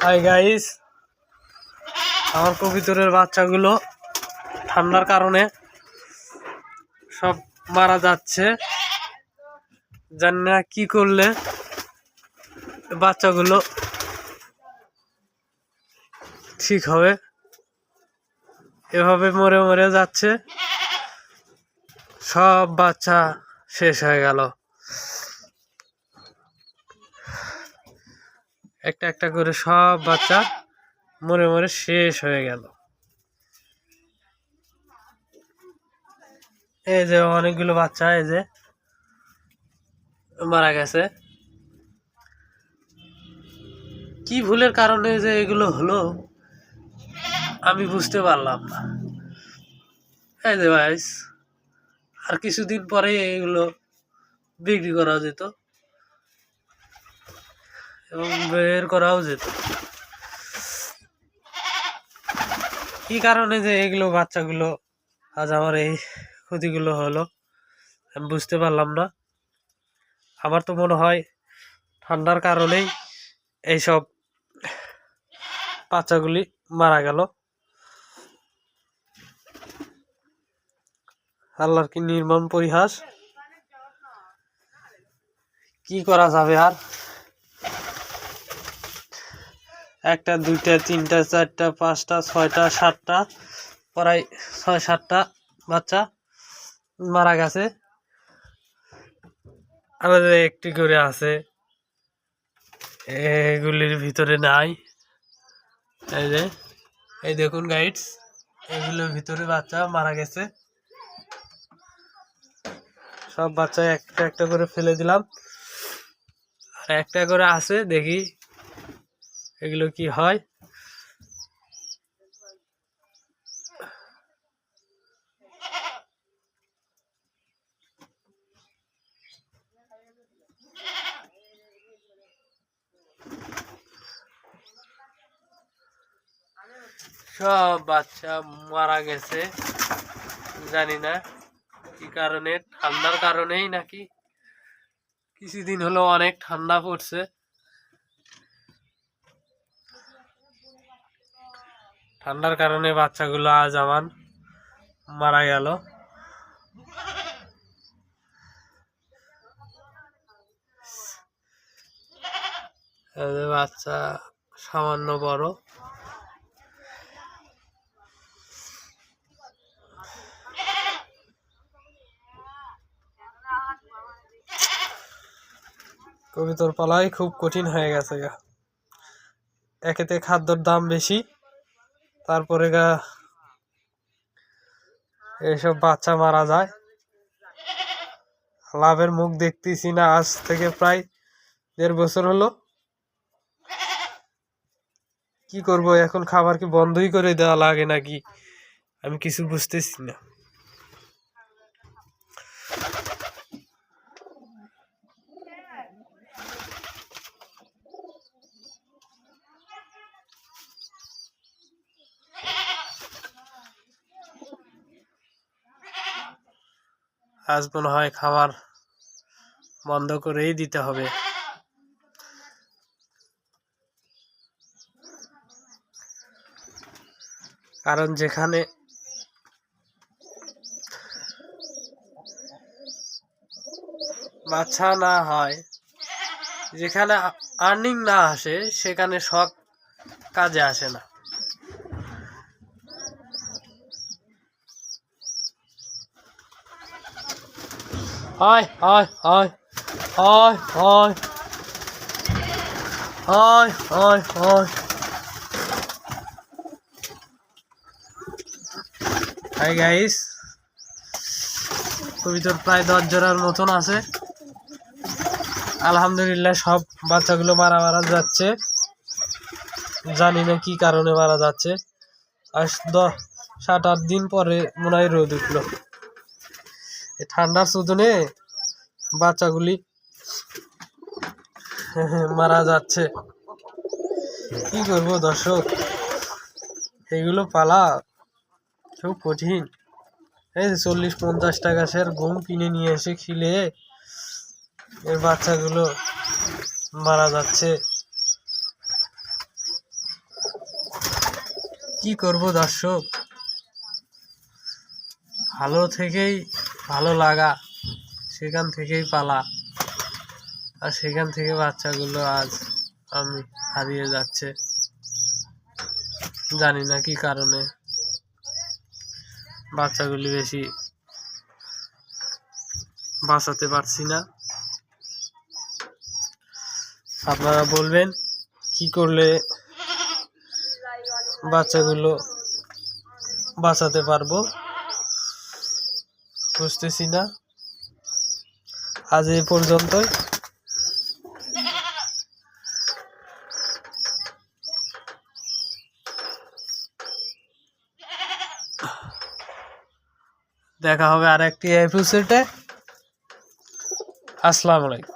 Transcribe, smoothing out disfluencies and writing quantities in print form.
Hi guys, আমার কবুতরের বাচ্চাগুলো ঠান্ডার কারণে সব মারা যাচ্ছে। জানি না কি করলে বাচ্চাগুলো ঠিক হবে। এভাবে মরে মরে যাচ্ছে, সব বাচ্চা শেষ হয়ে গেল। একটা একটা করে সব বাচ্চা মরে মরে শেষ হয়ে গেল। এই যে অনেকগুলো বাচ্চা এই যে মারা গেছে। কি ভুলের কারণে যে এগুলো হলো আমি বুঝতে পারলাম না। এই যে ভাইস, আর কিছুদিন পরে এগুলো বিক্রি করা যেত এবং বের করাও যেত। কি কারণে যে এগুলো বাচ্চাগুলো আজ আমার এই ক্ষতিগুলো হলো আমি বুঝতে পারলাম না। আমার তো মনে হয় ঠান্ডার কারণেই এইসব বাচ্চাগুলি মারা গেল। আল্লাহর কি নির্মম পরিহাস, কি করা যাবে আর। একটা দুইটা তিনটা চারটা পাঁচটা ছয়টা সাতটা প্রায় ৬-৭টা বাচ্চা মারা গেছে। আমাদের একটি করে আছে, এগুলির ভিতরে নাই। এই যে এই দেখুন গাইডস, এগুলোর ভিতরে বাচ্চা মারা গেছে। সব বাচ্চা একটা একটা করে ফেলে দিলাম, আর একটা করে আছে, দেখি এগুলো কি হয়। সব বাচ্চা মারা গেছে, জানি না কি কারণে, ঠান্ডার কারণেই নাকি। কিছুদিন হলো অনেক ঠান্ডা পড়ছে, ঠান্ডার কারণে বাচ্চাগুলো আজ আমার মারা গেল। বাচ্চা সামান্য বড়। কবুতর পালাই খুব কঠিন হয়ে গেছে গা। একেতে খাদ্যর দাম বেশি, তারপরে গা এইসব বাচ্চা মারা যায়। লাভের মুখ দেখতেছি না আজ থেকে প্রায় ১.৫ বছর হলো। কি করব এখন, খাবার কি বন্ধই করে দেওয়া লাগে নাকি আমি কিছু বুঝতেছি না। আজ মনে হয় খাবার বন্ধ করেই দিতে হবে। কারণ যেখানে বাচ্চা না হয়, যেখানে আর্নিং না আসে, সেখানে শখ কাজে আসে না। হয় হয় হয় হয় হয় হয় হয় হয়। হাই গাইস, কবিতর প্রায় 10 জোড়ার মতন আছে। আলহামদুলিল্লাহ সব বাচ্চাগুলো মারা মারা যাচ্ছে, জানি না কি কারণে মারা যাচ্ছে। আর 7-8 দিন পরে মনে হয় রোদ উঠলো। ঠান্ডার সুদনে বাচ্চাগুলি মারা যাচ্ছে। কি করবো দর্শক, এগুলো পালা খুব কঠিন। এই 40-50 টাকা সের গম কিনে নিয়ে এসে খিলে এর বাচ্চাগুলো মারা যাচ্ছে। কি করব দর্শক, ভালো থেকেই ভালো লাগা, সেখান থেকেই পালা, আর সেখান থেকে বাচ্চাগুলো আজ আমি হারিয়ে যাচ্ছে। জানি না কি কারণে বাচ্চাগুলি বেশি বাঁচাতে পারছি না। আপনারা বলবেন কি করলে বাচ্চাগুলো বাঁচাতে পারবো, বুঝতেছি না। আজ এই পর্যন্তই। দেখা হবে আর একটি এপিসোডে। আসসালামু আলাইকুম।